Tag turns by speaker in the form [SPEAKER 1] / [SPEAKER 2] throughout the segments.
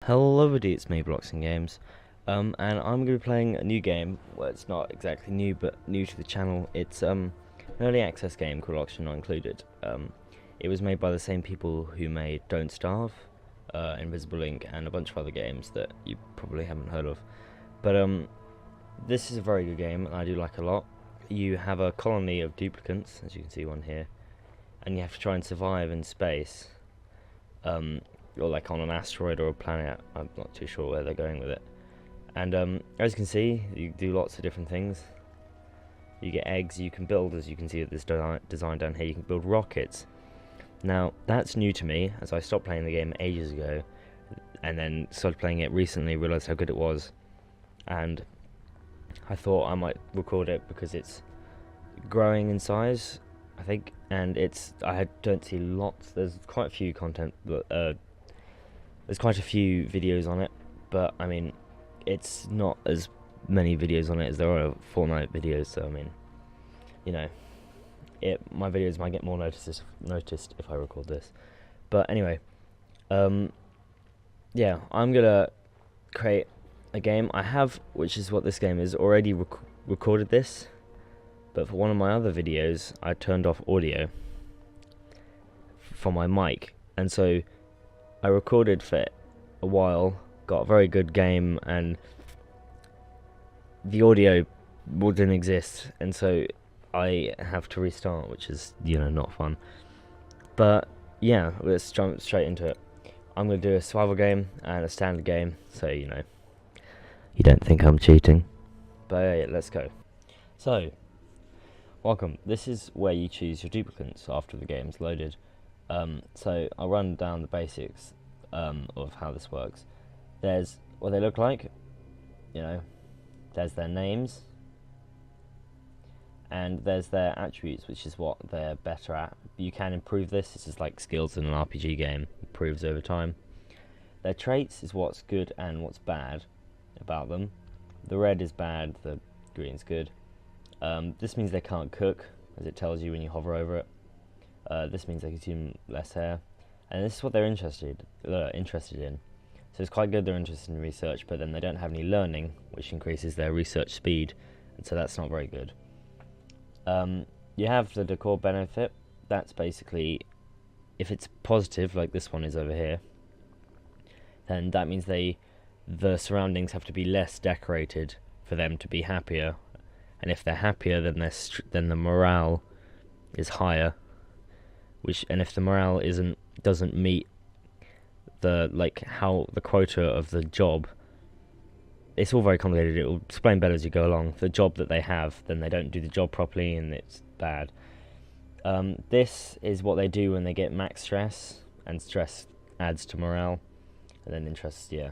[SPEAKER 1] Hello everybody, it's me, BloxingGames, and I'm going to be playing a new game. Well, it's not exactly new, but new to the channel. It's an early access game called Auction Not Included. It was made by the same people who made Don't Starve, Invisible Ink, and a bunch of other games that you probably haven't heard of. But this is a very good game, and I do like a lot. You have a colony of duplicants, as you can see one here, and you have to try and survive in space. Or like on an asteroid or a planet. I'm not too sure where they're going with it. And as you can see, you do lots of different things. You get eggs, you can build, as you can see at this design down here, you can build rockets. Now, that's new to me, as I stopped playing the game ages ago, and then started playing it recently, realised how good it was, and I thought I might record it because it's growing in size, I think, and I don't see lots. There's quite a few there's quite a few videos on it, but I mean, it's not as many videos on it as there are Fortnite videos. So I mean, you know, my videos might get more noticed if I record this. But anyway, yeah, I'm gonna create a game. I have, which is what this game is, already recorded this, but for one of my other videos, I turned off audio from my mic, and so I recorded for a while, got a very good game, and the audio didn't exist, and so I have to restart, which is, not fun. But yeah, let's jump straight into it. I'm going to do a survival game and a standard game, so you don't think I'm cheating. But yeah, let's go. So, welcome. This is where you choose your duplicates after the game's loaded. So I'll run down the basics of how this works. There's what they look like, there's their names, and there's their attributes, which is what they're better at. You can improve this. This is like skills in an RPG game, improves over time. Their traits is what's good and what's bad about them. The red is bad, the green's good. This means they can't cook, as it tells you when you hover over it. This means they consume less hair, and this is what they're interested in. So it's quite good they're interested in research, but then they don't have any learning, which increases their research speed, and so that's not very good. You have the decor benefit. That's basically, if it's positive, like this one is over here, then that means the surroundings have to be less decorated for them to be happier, and if they're happier, then the morale is higher. And if the morale doesn't meet the quota of the job, it's all very complicated. It will explain better as you go along. The job that they have, then they don't do the job properly, and it's bad. This is what they do when they get max stress, and stress adds to morale, and then interest, yeah.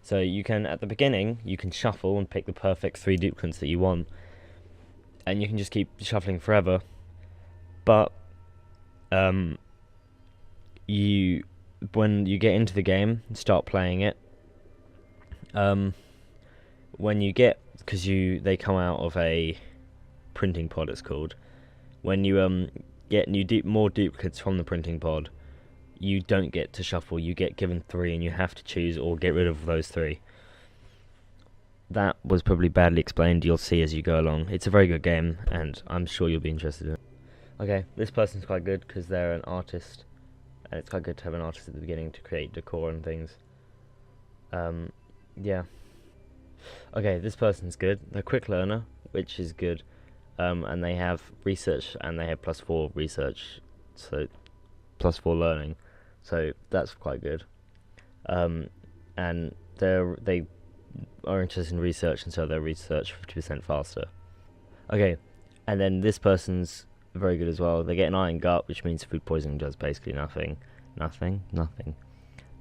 [SPEAKER 1] So you can, at the beginning, you can shuffle and pick the perfect 3 duplicates that you want, and you can just keep shuffling forever. But when you get into the game, start playing it, because they come out of a printing pod, it's called. When you get more duplicates from the printing pod, you don't get to shuffle. You get given 3, and you have to choose or get rid of those 3. That was probably badly explained. You'll see as you go along. It's a very good game, and I'm sure you'll be interested in it. Okay, this person's quite good because they're an artist, and it's quite good to have an artist at the beginning to create decor and things. Yeah. Okay, this person's good. They're a quick learner, which is good, and they have research, and they have +4 research, so +4 learning, so that's quite good. And they are interested in research, and so their research 50% faster. Okay, and then this person's very good as well. They get an iron gut, which means food poisoning does basically nothing.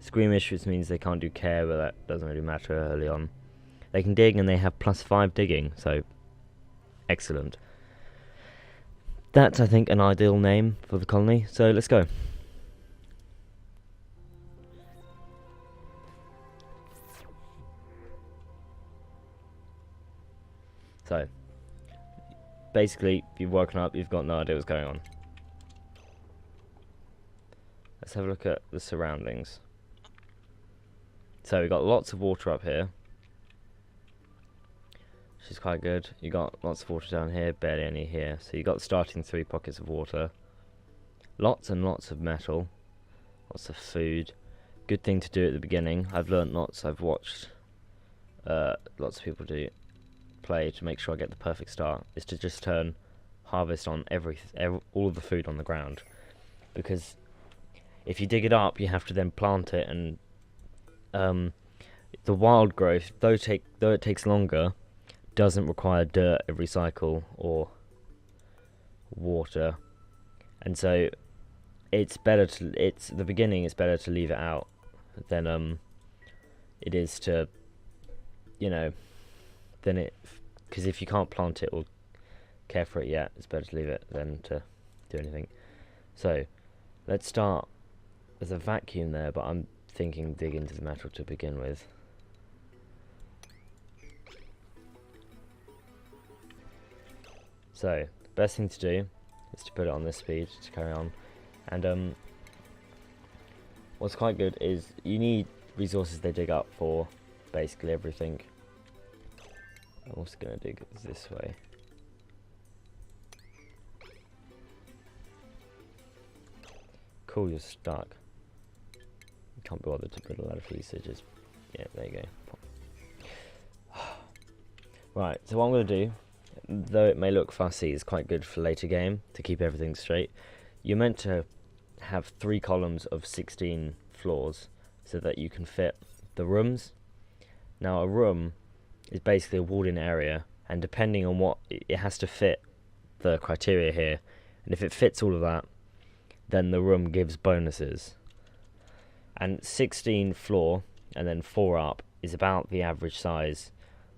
[SPEAKER 1] Squeamish, which means they can't do care, but that doesn't really matter early on. They can dig, and they have +5 digging, so excellent. That's, I think, an ideal name for the colony, so let's go. So, basically, if you've woken up, you've got no idea what's going on. Let's have a look at the surroundings. So we got lots of water up here, which is quite good. You got lots of water down here, barely any here. So you got starting 3 pockets of water. Lots and lots of metal, lots of food. Good thing to do at the beginning. I've learnt lots. I've watched lots of people play to make sure I get the perfect start. Is to just harvest on all of the food on the ground, because if you dig it up, you have to then plant it, and the wild growth, though it takes longer, doesn't require dirt every cycle or water, and so it's better to the beginning. It's better to leave it out than it is to, because if you can't plant it or care for it yet, it's better to leave it than to do anything. So let's start. There's a vacuum there, but I'm thinking dig into the metal to begin with. So the best thing to do is to put it on this speed to carry on. And what's quite good is you need resources they dig up for basically everything. I'm also going to dig this way. Cool, you're stuck. Can't be bothered to put a lot of these, so just, yeah, there you go. Right, so what I'm going to do, though it may look fussy, is quite good for later game to keep everything straight. You're meant to have 3 columns of 16 floors so that you can fit the rooms. Now a room is basically a walled-in area, and depending on what it has to fit the criteria here, and if it fits all of that, then the room gives bonuses. And 16 floor and then 4 up is about the average size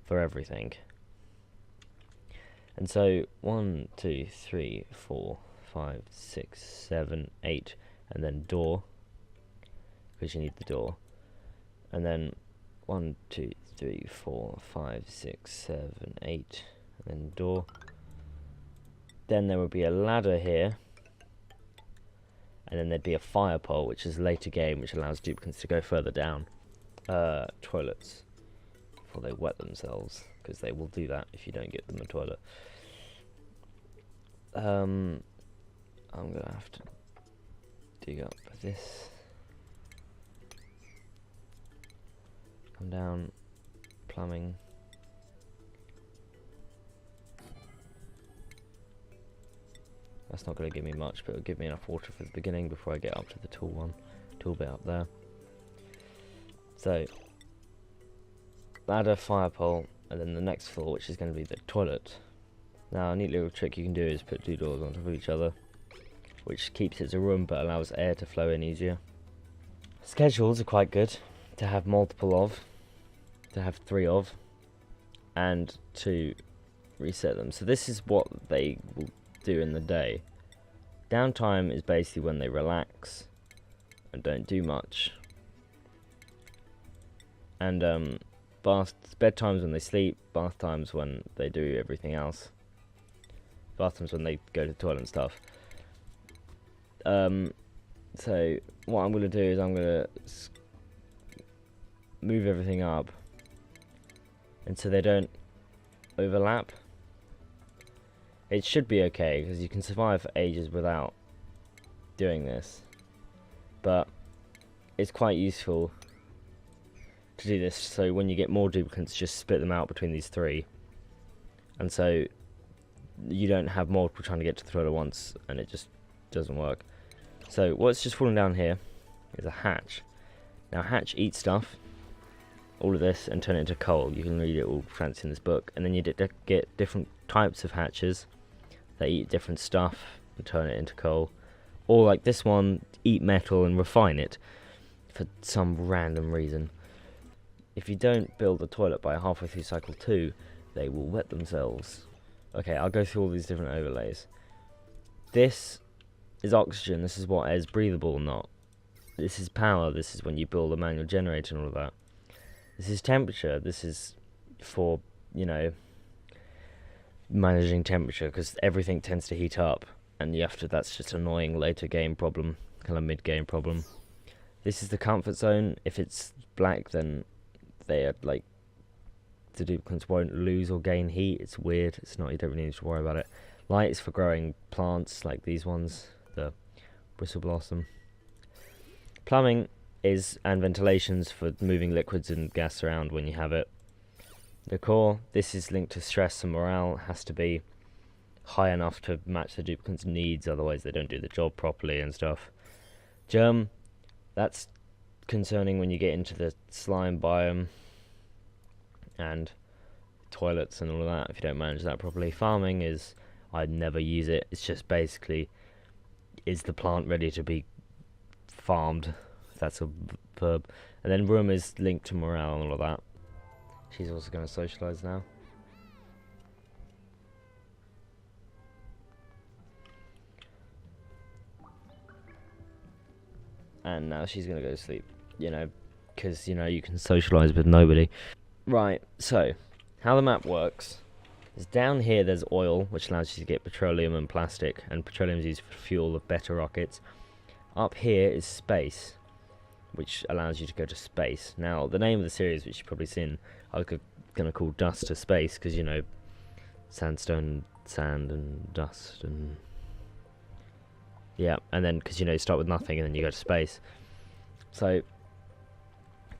[SPEAKER 1] for everything. And so 1, 2, 3, 4, 5, 6, 7, 8, and then door, because you need the door. And then 1, 2, 3, 4, 5, 6, 7, 8, and then door. Then there would be a ladder here, and then there'd be a fire pole, which is a later game, which allows duplicants to go further down. Toilets, before they wet themselves, because they will do that if you don't get them a toilet. I'm gonna have to dig up this. Come down, plumbing. That's not going to give me much, but it'll give me enough water for the beginning before I get up to the tool bit up there. So, ladder, fire pole, and then the next floor, which is going to be the toilet. Now, a neat little trick you can do is put 2 doors on top of each other, which keeps it as a room but allows air to flow in easier. Schedules are quite good to have multiple of, to have 3 of, and to reset them. So this is what they will do in the day. Downtime is basically when they relax and don't do much, and bedtime's when they sleep, bath time's when they do everything else. Bath time's when they go to the toilet and stuff. So what I'm going to do is I'm going to move everything up, and so they don't overlap. It should be okay, because you can survive for ages without doing this, but it's quite useful to do this, so when you get more duplicants, just split them out between these 3, and so you don't have multiple trying to get to the toilet at once, and it just doesn't work. So what's just falling down here is a hatch. Now hatch eats stuff, all of this, and turn it into coal. You can read it all fancy in this book, and then you get different types of hatches. They eat different stuff and turn it into coal. Or like this one, eat metal and refine it for some random reason. If you don't build the toilet by halfway through cycle 2, they will wet themselves. Okay, I'll go through all these different overlays. This is oxygen. This is what is breathable or not. This is power. This is when you build a manual generator and all of that. This is temperature. This is for, managing temperature, because everything tends to heat up, and that's just an annoying later game problem, kind of mid game problem. This is the comfort zone. If it's black, then they are like the duplicants won't lose or gain heat. It's weird. It's not. You don't really need to worry about it. Light is for growing plants like these ones, the bristle blossom. Plumbing is and ventilation's for moving liquids and gas around when you have it. The core, this is linked to stress and morale. It has to be high enough to match the duplicant's needs, otherwise they don't do the job properly and stuff. Germ, that's concerning when you get into the slime biome and toilets and all of that if you don't manage that properly. Farming is, I'd never use it. It's just basically, is the plant ready to be farmed? That's a verb. And then room is linked to morale and all of that. She's also going to socialise now. And now she's going to go to sleep, you know, because, you know, you can socialise with nobody. Right, so, how the map works is down here there's oil, which allows you to get petroleum and plastic, and petroleum is used for fuel of better rockets. Up here is space, which allows you to go to space. Now, the name of the series, which you've probably seen, I was going to call Dust to Space, because, you know, sandstone, sand, and dust, and... yeah, and then, because, you know, you start with nothing, and then you go to space. So,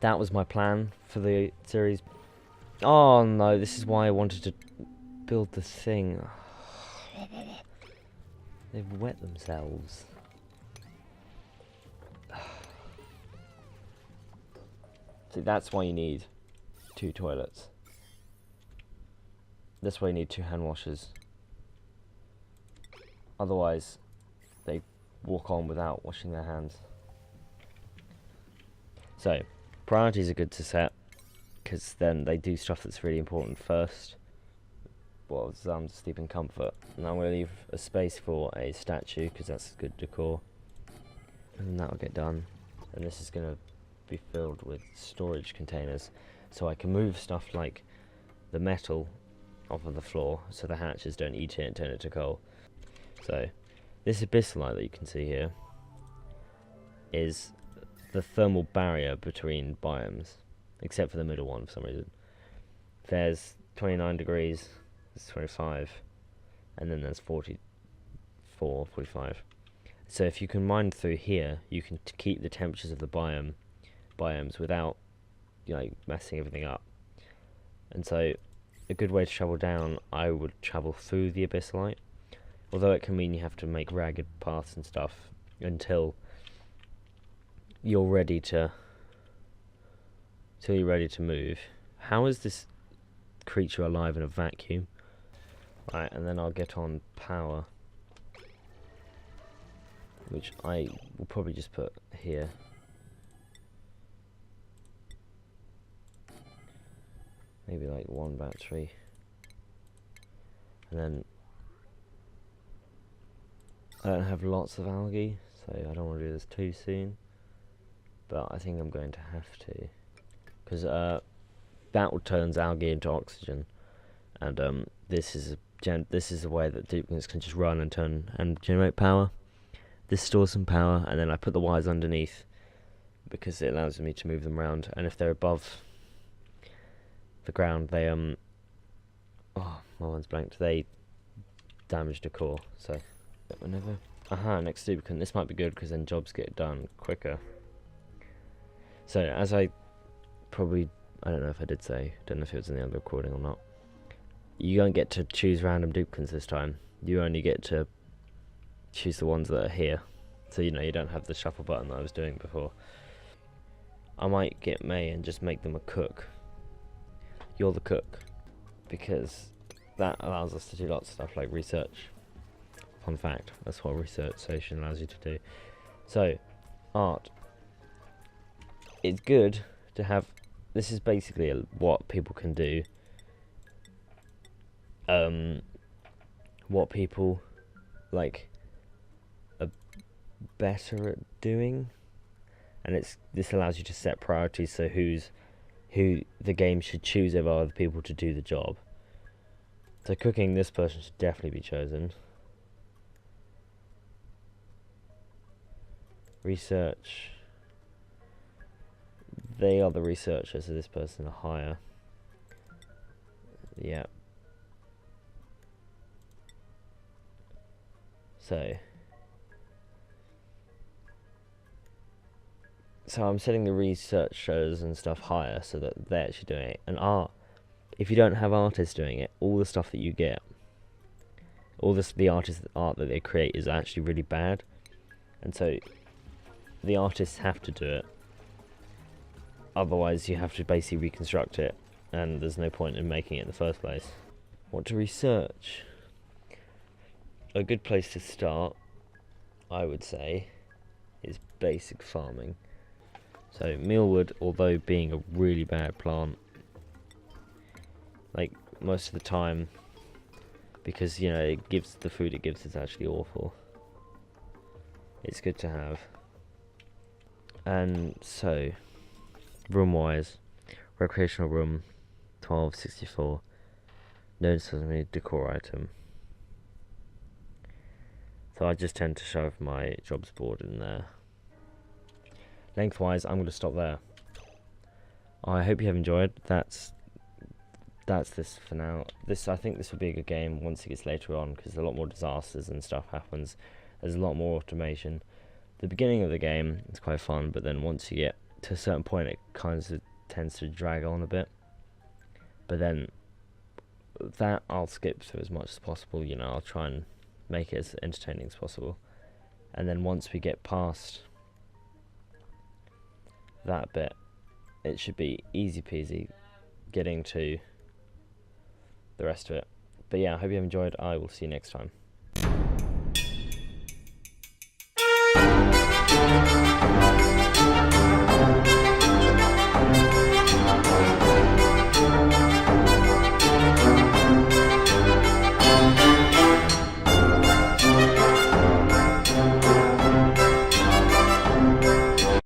[SPEAKER 1] that was my plan for the series. Oh, no, this is why I wanted to build the thing. They've wet themselves. See, that's why you need 2 toilets. That's why you need 2 hand washers. Otherwise, they walk on without washing their hands. So, priorities are good to set, because then they do stuff that's really important first. Well, sleep and comfort. And I'm going to leave a space for a statue, because that's good decor. And then that'll get done. And this is going to be filled with storage containers, so I can move stuff like the metal off of the floor, so the hatches don't eat it and turn it to coal. So, this abyssalite that you can see here is the thermal barrier between biomes, except for the middle one for some reason. There's 29 degrees, there's 25, and then there's 44, 45. So if you can mine through here, you can keep the temperatures of the biomes without, you know, messing everything up. And so a good way to travel down, I would travel through the abyssalite, although it can mean you have to make ragged paths and stuff until you're ready to move. How is this creature alive in a vacuum? Right, and then I'll get on power, which I will probably just put here. Maybe like 1 battery. And then I don't have lots of algae, so I don't want to do this too soon. But I think I'm going to have to, because that turns algae into oxygen, and this is a way that duplicates can just run and turn and generate power. This stores some power, and then I put the wires underneath because it allows me to move them around. And if they're above the ground, they oh, my one's blanked. They damage the core. So whenever next duplicant, this might be good because then jobs get done quicker. So, as I probably, I don't know if I did say, don't know if it was in the other recording or not, you don't get to choose random duplicants this time. You only get to choose the ones that are here. So, you know, you don't have the shuffle button that I was doing before. I might get May and just make them a cook. You're the cook. Because that allows us to do lots of stuff like research. Fun fact, that's what a research station allows you to do. So, art. It's good to have, this is basically what people can do, what people like are better at doing, and this allows you to set priorities, so who the game should choose over other people to do the job. So cooking, this person should definitely be chosen. Research, they are the researchers, so this person is higher. Yeah. So I'm setting the researchers and stuff higher so that they're actually doing it. And if you don't have artists doing it, all the stuff that you get, the art that they create is actually really bad, and so the artists have to do it. Otherwise, you have to basically reconstruct it, and there's no point in making it in the first place. What to research? A good place to start, I would say, is basic farming. So mealwood, although being a really bad plant, like most of the time, because it gives the food it gives is actually awful, it's good to have. And so room wise, recreational room 1264, notice as a decor item, so I just tend to shove my jobs board in there. Lengthwise, I'm going to stop there. I hope you have enjoyed. That's this for now. I think this will be a good game once it gets later on, because a lot more disasters and stuff happens. There's a lot more automation. The beginning of the game is quite fun, but then once you get to a certain point, it kind of tends to drag on a bit. But then that I'll skip through as much as possible. I'll try and make it as entertaining as possible. And then once we get past that bit, it should be easy peasy getting to the rest of it. But yeah, I hope you have enjoyed. I will see you next time.